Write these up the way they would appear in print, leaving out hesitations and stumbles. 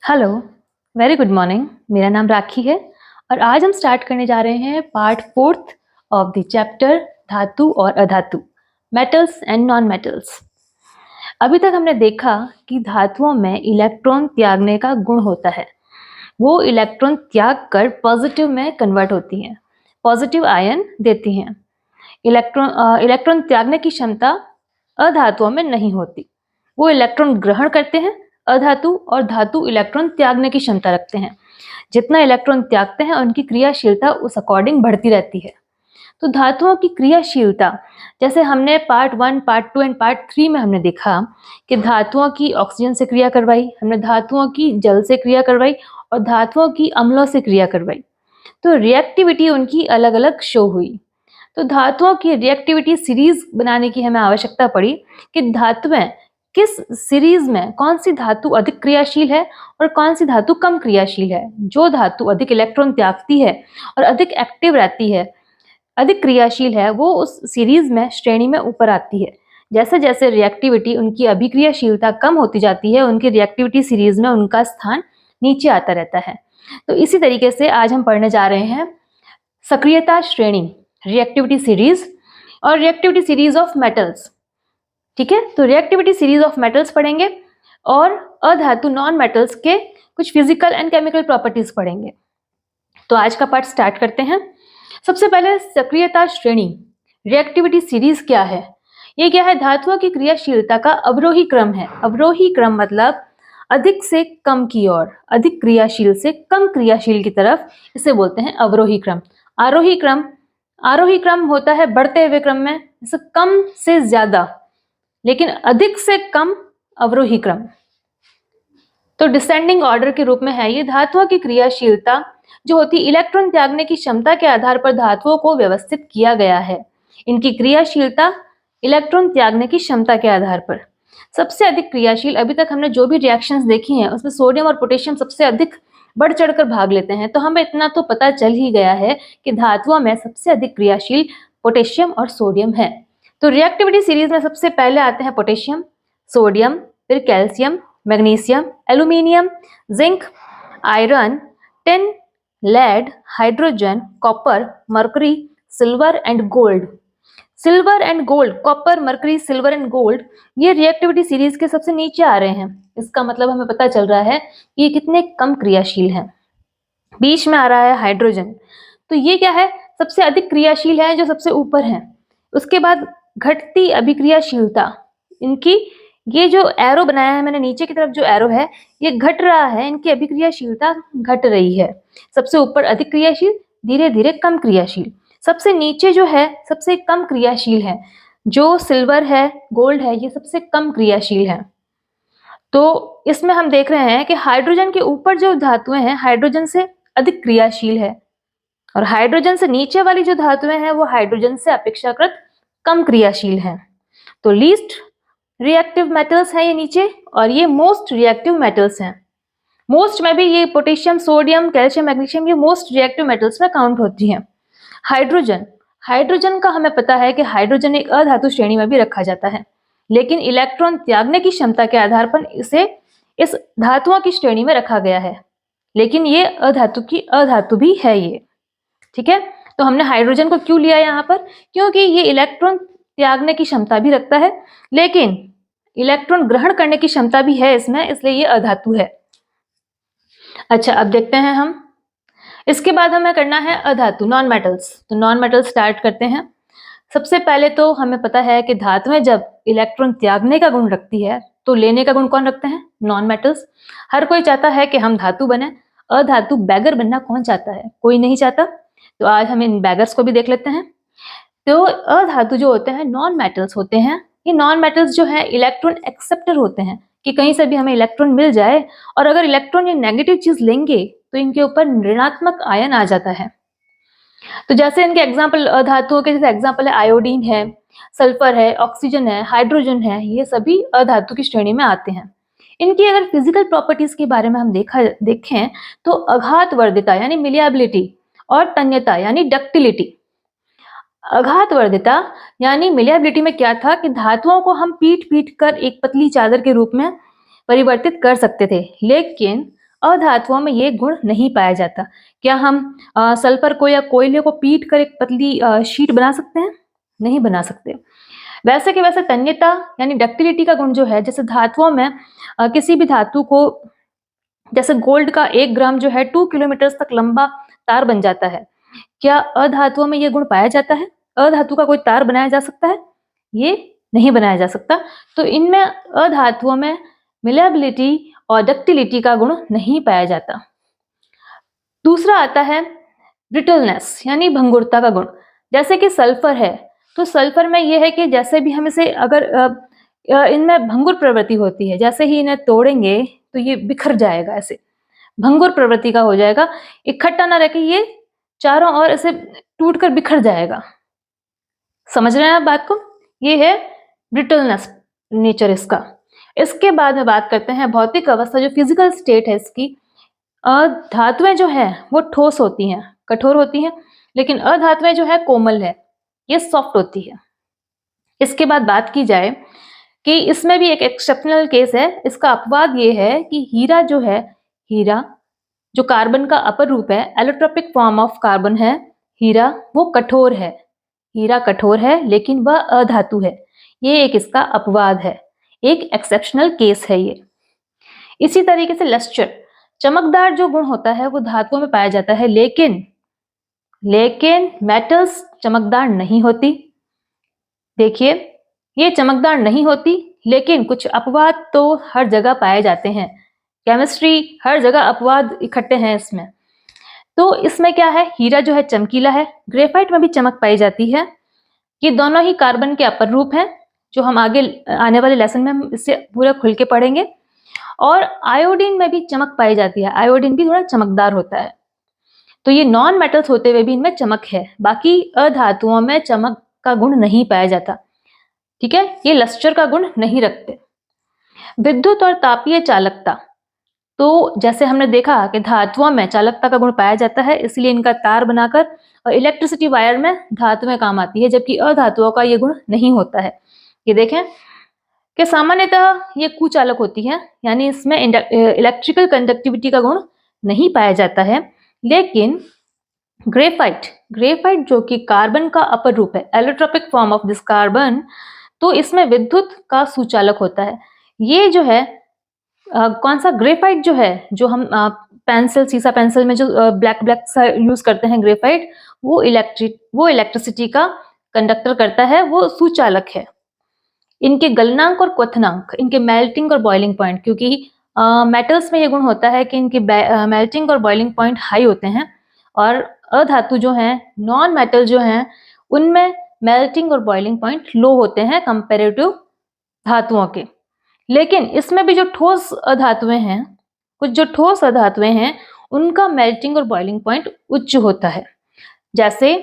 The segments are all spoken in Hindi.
Hello, very good morning. मेरा नाम राखी है और आज हम स्टार्ट करने जा रहे हैं part 4th of the chapter धातु और अधातु, मेटल्स एंड नॉन मेटल्स। अभी तक हमने देखा कि धातुओं में इलेक्ट्रॉन त्यागने का गुण होता है। वो इलेक्ट्रॉन त्याग कर पॉजिटिव में कन्वर्ट होती हैं, पॉजिटिव आयन देती हैं। इलेक्ट्रॉन त्यागने की क्षमता अधातुओं में नहीं होती। वो इलेक्ट्रॉन ग्रहण करते हैं अधातु, और धातु इलेक्ट्रॉन त्यागने की क्षमता रखते हैं। जितना इलेक्ट्रॉन त्यागते हैं उनकी क्रियाशीलता उस अकॉर्डिंग बढ़ती रहती है। तो धातुओं की क्रियाशीलता, जैसे हमने पार्ट 1, पार्ट 2 एंड पार्ट 3 में हमने देखा कि धातुओं की ऑक्सीजन से क्रिया करवाई, हमने धातुओं की जल से क्रिया करवाई और धातुओं की अम्लों से क्रिया करवाई। तो रिएक्टिविटी उनकी अलग अलग शो हुई। तो धातुओं की रिएक्टिविटी सीरीज बनाने की हमें आवश्यकता पड़ी कि धातुएं किस सीरीज में कौन सी धातु अधिक क्रियाशील है और कौन सी धातु कम क्रियाशील है। जो धातु अधिक इलेक्ट्रॉन त्यागती है और अधिक एक्टिव रहती है, अधिक क्रियाशील है, वो उस सीरीज में श्रेणी में ऊपर आती है। जैसे जैसे रिएक्टिविटी, उनकी अभिक्रियाशीलता कम होती जाती है, उनकी रिएक्टिविटी सीरीज में उनका स्थान नीचे आता रहता है। तो इसी तरीके से आज हम पढ़ने जा रहे हैं सक्रियता श्रेणी, रिएक्टिविटी सीरीज और रिएक्टिविटी सीरीज ऑफ मेटल्स। ठीक है, तो रिएक्टिविटी सीरीज ऑफ मेटल्स पढ़ेंगे और अधातु नॉन मेटल्स के कुछ फिजिकल एंड केमिकल प्रॉपर्टीज पढ़ेंगे। तो आज का पार्ट स्टार्ट करते हैं। सबसे पहले सक्रियता श्रेणी, रिएक्टिविटी सीरीज क्या है? ये क्या है? धातुओं की क्रियाशीलता का अवरोही क्रम है। अवरोही क्रम मतलब अधिक से कम की ओर, अधिक क्रियाशील से कम क्रियाशील की तरफ, इसे बोलते हैं अवरोही क्रम। आरोही क्रम होता है बढ़ते हुए क्रम में, जैसे कम से ज्यादा, लेकिन अधिक से कम अवरोही क्रम। तो डिसेंडिंग ऑर्डर के रूप में है ये। धातुओं की क्रियाशीलता जो होती इलेक्ट्रॉन त्यागने की क्षमता के आधार पर धातुओं को व्यवस्थित किया गया है। इनकी क्रियाशीलता इलेक्ट्रॉन त्यागने की क्षमता के आधार पर। सबसे अधिक क्रियाशील, अभी तक हमने जो भी रिएक्शंस देखी हैं उसमें सोडियम और पोटेशियम सबसे अधिक बढ़ चढ़कर भाग लेते हैं। तो हमें इतना तो पता चल ही गया है कि धातुओं में सबसे अधिक क्रियाशील पोटेशियम और सोडियम है। तो रिएक्टिविटी सीरीज में सबसे पहले आते हैं पोटेशियम, सोडियम, फिर calcium, magnesium, aluminium, zinc, iron, tin, lead, hydrogen, copper, mercury, silver and gold. Silver and gold, copper, mercury, silver and gold, ये रिएक्टिविटी सीरीज के सबसे नीचे आ रहे हैं। इसका मतलब हमें पता चल रहा है कि ये कितने कम क्रियाशील हैं। बीच में आ रहा है हाइड्रोजन, तो ये क्या है? सबसे अधिक क्रियाशील है, जो सबसे ऊपर है। उसके बाद घटती अभिक्रियाशीलता, इनकी ये जो एरो बनाया है मैंने, नीचे की तरफ जो एरो है ये घट रहा है, इनकी अभिक्रियाशीलता घट रही है। सबसे ऊपर अधिक क्रियाशील, धीरे धीरे कम क्रियाशील। सबसे नीचे जो है सबसे कम क्रियाशील है, जो सिल्वर है, गोल्ड है, ये सबसे कम क्रियाशील है। तो इसमें हम देख रहे हैं कि हाइड्रोजन के ऊपर जो धातुएं हैं हाइड्रोजन से अधिक क्रियाशील है, और हाइड्रोजन से नीचे वाली जो धातुएं हैं वो हाइड्रोजन से अपेक्षाकृत कम क्रियाशील हैं। तो लीस्ट रिएक्टिव मेटल्स हैं ये नीचे, और ये मोस्ट रिएक्टिव मेटल्स हैं। मोस्ट में भी ये पोटेशियम, सोडियम, कैल्शियम, मैग्नीशियम, ये मोस्ट रिएक्टिव मेटल्स में काउंट होती हैं। हाइड्रोजन का हमें पता है कि हाइड्रोजन एक अधातु श्रेणी में भी रखा जाता है, लेकिन इलेक्ट्रॉन त्यागने की क्षमता के आधार पर इसे इस धातुओं की श्रेणी में रखा गया है, लेकिन ये अधातु भी है ये। ठीक है, तो हमने हाइड्रोजन को क्यों लिया यहाँ पर? क्योंकि ये इलेक्ट्रॉन त्यागने की क्षमता भी रखता है, लेकिन इलेक्ट्रॉन ग्रहण करने की क्षमता भी है इसमें, इसलिए ये अधातु है। अच्छा, अब देखते हैं हम। इसके बाद हमें करना है अधातु, नॉन मेटल्स। तो नॉन मेटल्स स्टार्ट करते हैं। सबसे पहले तो हमें पता है कि धातुएं जब इलेक्ट्रॉन त्यागने का गुण रखती है तो लेने का गुण कौन रखते हैं? Non metals. हर कोई चाहता है कि हम धातु बने, अधातु बैगर बनना कौन चाहता है? कोई नहीं चाहता। तो आज हम इन बैगर्स को भी देख लेते हैं। तो अधातु जो होते हैं नॉन मेटल्स होते हैं। ये नॉन मेटल्स जो है इलेक्ट्रॉन एक्सेप्टर होते हैं, कि कहीं से भी हमें इलेक्ट्रॉन मिल जाए और अगर इलेक्ट्रॉन ये नेगेटिव चीज लेंगे तो इनके ऊपर ऋणात्मक आयन आ जाता है। तो जैसे इनके एग्जाम्पल, अधातुओं के जैसे एग्जाम्पल है आयोडीन है, सल्फर है, ऑक्सीजन है, हाइड्रोजन है, ये सभी अधातु की श्रेणी में आते हैं। इनकी अगर फिजिकल प्रॉपर्टीज के बारे में हम देखें तो आघातवर्धिता यानी मिलिएबिलिटी और तन्यता यानी डक्टिलिटी। आघातवर्धिता यानी मिलिएबिलिटी में क्या था कि धातुओं को हम पीट पीट कर एक पतली चादर के रूप में परिवर्तित कर सकते थे, लेकिन अधातुओं में ये गुण नहीं पाया जाता। क्या हम सल्फर को या कोयले को पीट कर एक पतली शीट बना सकते हैं? नहीं बना सकते। वैसे कि वैसे तन्यता यानी डक्टिलिटी का गुण जो है, जैसे धातुओं में किसी भी धातु को, जैसे गोल्ड का 1 ग्राम जो है 2 किलोमीटर तक लंबा तार बन जाता है। क्या अधातुओं में ये गुण पाया जाता है? अधातु का कोई तार बनाया जा सकता है? ये नहीं बनाया जा सकता। तो इनमें अधातुओं में मिलेबिलिटी और डक्टिलिटी का गुण नहीं पाया जाता। दूसरा आता है ब्रिटलनेस यानी भंगुरता का गुण। जैसे कि सल्फर है, तो सल्फर में यह है कि जैसे भी हम इसे अगर इनमें भंगुर प्रवृत्ति होती है, जैसे ही इन्हें तोड़ेंगे तो ये बिखर जाएगा, ऐसे भंगुर प्रवृत्ति का हो जाएगा, इकट्ठा ना रह के ये चारों ओर ऐसे टूटकर बिखर जाएगा। समझ रहे हैं आप बात को? ये है ब्रिटलनेस नेचर इसका। इसके बाद में बात करते हैं भौतिक अवस्था, जो फिजिकल स्टेट है इसकी। धातुएं जो है वो ठोस होती हैं, कठोर होती हैं, लेकिन अधातुएं जो है कोमल है, ये सॉफ्ट होती है। इसके बाद बात की जाए कि इसमें भी एक एक्सेप्शनल केस है। इसका अपवाद ये है कि हीरा जो है, हीरा जो कार्बन का अपर रूप है, एलोट्रोपिक फॉर्म ऑफ कार्बन है हीरा, वो कठोर है। हीरा कठोर है लेकिन वह अधातु है। ये एक इसका अपवाद है, एक एक्सेप्शनल केस है ये। इसी तरीके से लस्टर, चमकदार जो गुण होता है वो धातुओं में पाया जाता है, लेकिन मेटल्स चमकदार नहीं होती। देखिए, ये चमकदार नहीं होती, लेकिन कुछ अपवाद तो हर जगह पाए जाते हैं। केमिस्ट्री हर जगह अपवाद इकट्ठे हैं इसमें। तो इसमें क्या है, हीरा जो है चमकीला है, ग्रेफाइट में भी चमक पाई जाती है। ये दोनों ही कार्बन के अपर रूप हैं, जो हम आगे आने वाले लेसन में हम इससे पूरा खुल के पढ़ेंगे। और आयोडीन में भी चमक पाई जाती है, आयोडीन भी थोड़ा चमकदार होता है। तो ये नॉन मेटल्स होते हुए भी इनमें चमक है, बाकी अधातुओं में चमक का गुण नहीं पाया जाता। ठीक है, ये लस्टर का गुण नहीं रखते। विद्युत और तापीय चालकता, तो जैसे हमने देखा कि धातुओं में चालकता का गुण पाया जाता है, इसलिए इनका तार बनाकर और इलेक्ट्रिसिटी वायर में धातुएं काम आती है, जबकि अधातुओं का ये गुण नहीं होता है। ये देखें कि सामान्यतः ये कुचालक होती है, यानी इसमें इलेक्ट्रिकल कंडक्टिविटी का गुण नहीं पाया जाता है। लेकिन ग्रेफाइट जो कि कार्बन का अपर रूप है, allotropic form of this carbon, तो इसमें विद्युत का सुचालक होता है। ये जो है कौन सा ग्रेफाइट जो है, जो हम पेंसिल, सीसा पेंसिल में जो ब्लैक सा यूज करते हैं ग्रेफाइट, वो इलेक्ट्रिसिटी का कंडक्टर करता है, वो सुचालक है। इनके गलनांक और क्वथनांक, इनके मेल्टिंग और बॉइलिंग पॉइंट, क्योंकि मेटल्स में ये गुण होता है कि इनके मेल्टिंग और बॉइलिंग पॉइंट हाई होते हैं, और अधातु जो हैं, नॉन मेटल जो हैं, उनमें मेल्टिंग और बॉइलिंग पॉइंट लो होते हैं कंपेरेटिव धातुओं के। लेकिन इसमें भी जो ठोस अधातुएं हैं, कुछ जो ठोस अधातुएं हैं, उनका मेल्टिंग और बॉइलिंग पॉइंट उच्च होता है। जैसे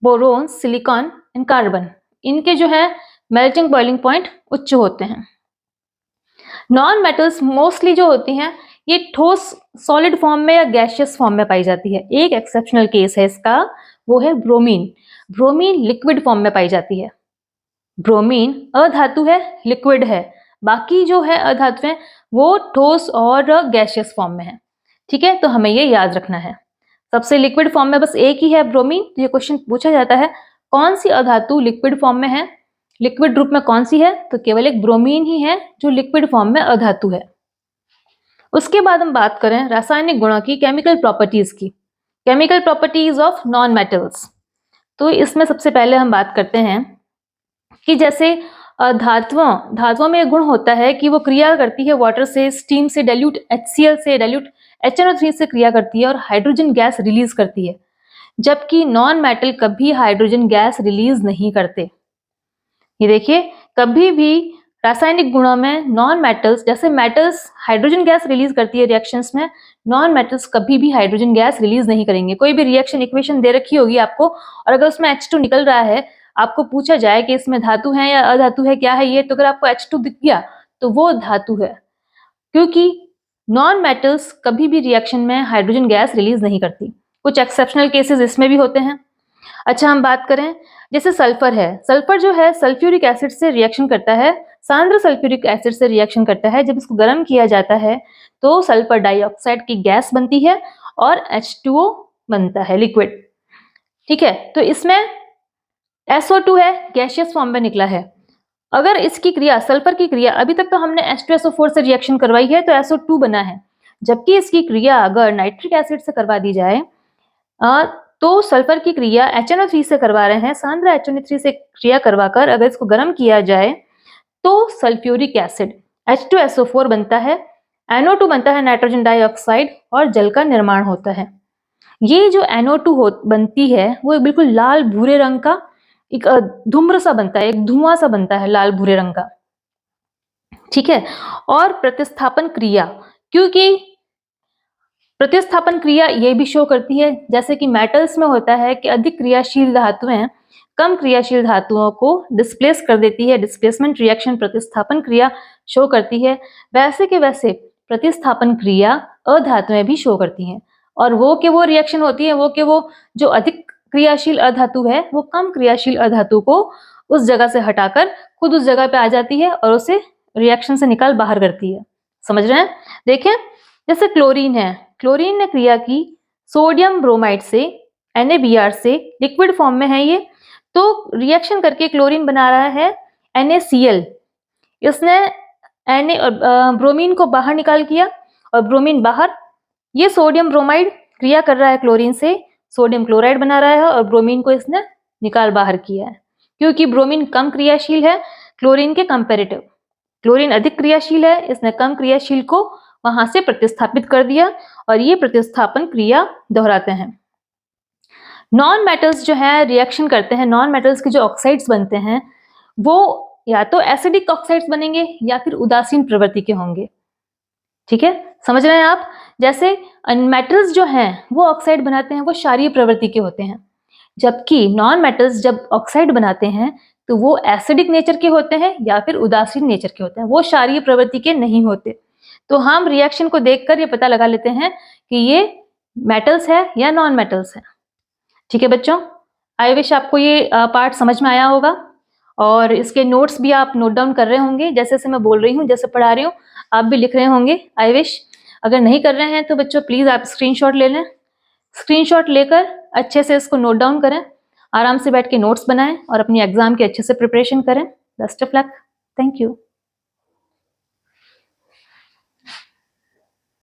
बोरोन, सिलिकॉन एंड कार्बन, इनके जो है मेल्टिंग बॉइलिंग पॉइंट उच्च होते हैं। नॉन मेटल्स मोस्टली जो होती हैं, ये ठोस सॉलिड फॉर्म में या गैसियस फॉर्म में पाई जाती है। एक एक्सेप्शनल केस है इसका, वो है ब्रोमीन। ब्रोमीन लिक्विड फॉर्म में पाई जाती है। ब्रोमीन अधातु है, लिक्विड है। बाकी जो है अधातुएं वो ठोस और गैसियस फॉर्म में है। ठीक है, तो हमें ये याद रखना है। सबसे लिक्विड फॉर्म में बस एक ही है, ब्रोमीन। तो ये क्वेश्चन पूछा जाता है, कौन सी अधातु लिक्विड फॉर्म में है, लिक्विड रूप में कौन सी है, तो केवल एक ब्रोमीन ही है जो लिक्विड फॉर्म में अधातु है। उसके बाद हम बात करें रासायनिक गुणों की, केमिकल प्रॉपर्टीज की, chemical properties of non metals. तो इसमें सबसे पहले हम बात करते हैं कि जैसे धातुओं में एक गुण होता है कि वो क्रिया करती है वाटर से, स्टीम से, डाइल्यूट HCl से, डाइल्यूट HNO3 से क्रिया करती है और हाइड्रोजन गैस रिलीज करती है, जबकि नॉन मेटल कभी हाइड्रोजन गैस रिलीज नहीं करते। ये देखिए, कभी भी रासायनिक गुणों में नॉन मेटल्स, जैसे मेटल्स हाइड्रोजन गैस रिलीज करती है रिएक्शंस में, नॉन मेटल्स कभी भी हाइड्रोजन गैस रिलीज नहीं करेंगे। कोई भी रिएक्शन इक्वेशन दे रखी होगी आपको, और अगर उसमें H2 निकल रहा है, आपको पूछा जाए कि इसमें धातु है या अधातु है, क्या है ये, तो अगर आपको H2 दिख गया तो वो धातु है, क्योंकि नॉन मेटल्स कभी भी रिएक्शन में हाइड्रोजन गैस रिलीज नहीं करती। कुछ एक्सेप्शनल केसेस इसमें भी होते हैं। अच्छा, हम बात करें जैसे सल्फर है। सल्फर जो है सल्फ्यूरिक एसिड से रिएक्शन करता है सांद्र सल्फ्यूरिक एसिड से रिएक्शन करता है। जब इसको गर्म किया जाता है तो सल्फर डाइऑक्साइड की गैस बनती है और H2O बनता है लिक्विड। ठीक है, तो इसमें SO2 है, गैसियस फॉर्म में निकला है। अगर इसकी क्रिया, सल्फर की क्रिया, अभी तक तो हमने H2SO4 से रिएक्शन करवाई है तो SO2 बना है, जबकि इसकी क्रिया अगर नाइट्रिक एसिड से करवा दी जाए तो सल्फर की क्रिया HNO3 से करवा रहे हैं, सांद्र HNO3 से क्रिया करवाकर अगर इसको गर्म किया जाए तो सल्फ्यूरिक एसिड H2SO4 बनता है, NO2 बनता है नाइट्रोजन डाइऑक्साइड और जल का निर्माण होता है। ये जो NO2 बनती है वो बिल्कुल लाल भूरे रंग का एक धूम्र सा बनता है, एक धुआं सा बनता है लाल भूरे रंग का। ठीक है, और प्रतिस्थापन क्रिया, क्योंकि प्रतिस्थापन क्रिया ये भी शो करती है, जैसे कि मेटल्स में होता है कि अधिक क्रियाशील धातुएं कम क्रियाशील धातुओं को डिस्प्लेस कर देती है, डिस्प्लेसमेंट रिएक्शन प्रतिस्थापन क्रिया शो करती है। वैसे के वैसे प्रतिस्थापन क्रिया अधातुएं भी शो करती हैं, और वो रिएक्शन होती है, वो जो अधिक क्रियाशील अधातु है वो कम क्रियाशील अधातु को उस जगह से हटाकर खुद उस जगह पे आ जाती है और उसे रिएक्शन से निकाल बाहर करती है। समझ रहे हैं? देखें, जैसे क्लोरीन है, क्लोरीन ने क्रिया की सोडियम ब्रोमाइड से, NaBr से, लिक्विड फॉर्म में है ये, तो रिएक्शन करके क्लोरीन बना रहा है NaCl। इसने Na और ब्रोमीन को बाहर निकाल किया और ब्रोमीन बाहर, ये सोडियम ब्रोमाइड क्रिया कर रहा है क्लोरीन से, सोडियम क्लोराइड बना रहा है और ब्रोमीन को इसने निकाल बाहर किया है, क्योंकि ब्रोमीन कम क्रियाशील है क्लोरीन के कंपैरेटिव। क्लोरीन अधिक क्रियाशील है, इसने कम क्रियाशील को वहां से प्रतिस्थापित कर दिया और ये प्रतिस्थापन क्रिया दोहराते हैं। नॉन मेटल्स जो है रिएक्शन करते हैं, नॉन मेटल्स के जो ऑक्साइड्स बनते हैं वो या तो एसिडिक ऑक्साइड्स बनेंगे या फिर उदासीन प्रवृत्ति के होंगे। ठीक है, समझ रहे हैं आप? जैसे मेटल्स जो हैं वो ऑक्साइड बनाते हैं वो क्षारीय प्रवृत्ति के होते हैं, जबकि नॉन मेटल्स जब ऑक्साइड बनाते हैं तो वो एसिडिक नेचर के होते हैं या फिर उदासीन नेचर के होते हैं, वो क्षारीय प्रवृत्ति के नहीं होते। तो हम रिएक्शन को देखकर ये पता लगा लेते हैं कि ये मेटल्स है या नॉन मेटल्स है। ठीक है बच्चों, आई विश आपको ये पार्ट समझ में आया होगा और इसके नोट्स भी आप नोट डाउन कर रहे होंगे, जैसे जैसे मैं बोल रही हूँ, जैसे पढ़ा रही हूँ आप भी लिख रहे होंगे। आई विश, अगर नहीं कर रहे हैं तो बच्चों प्लीज आप स्क्रीनशॉट ले लें, स्क्रीनशॉट लेकर अच्छे से इसको नोट डाउन करें, आराम से बैठ के नोट्स बनाएं और अपनी एग्जाम की अच्छे से प्रिपरेशन करें। Best of luck, thank you.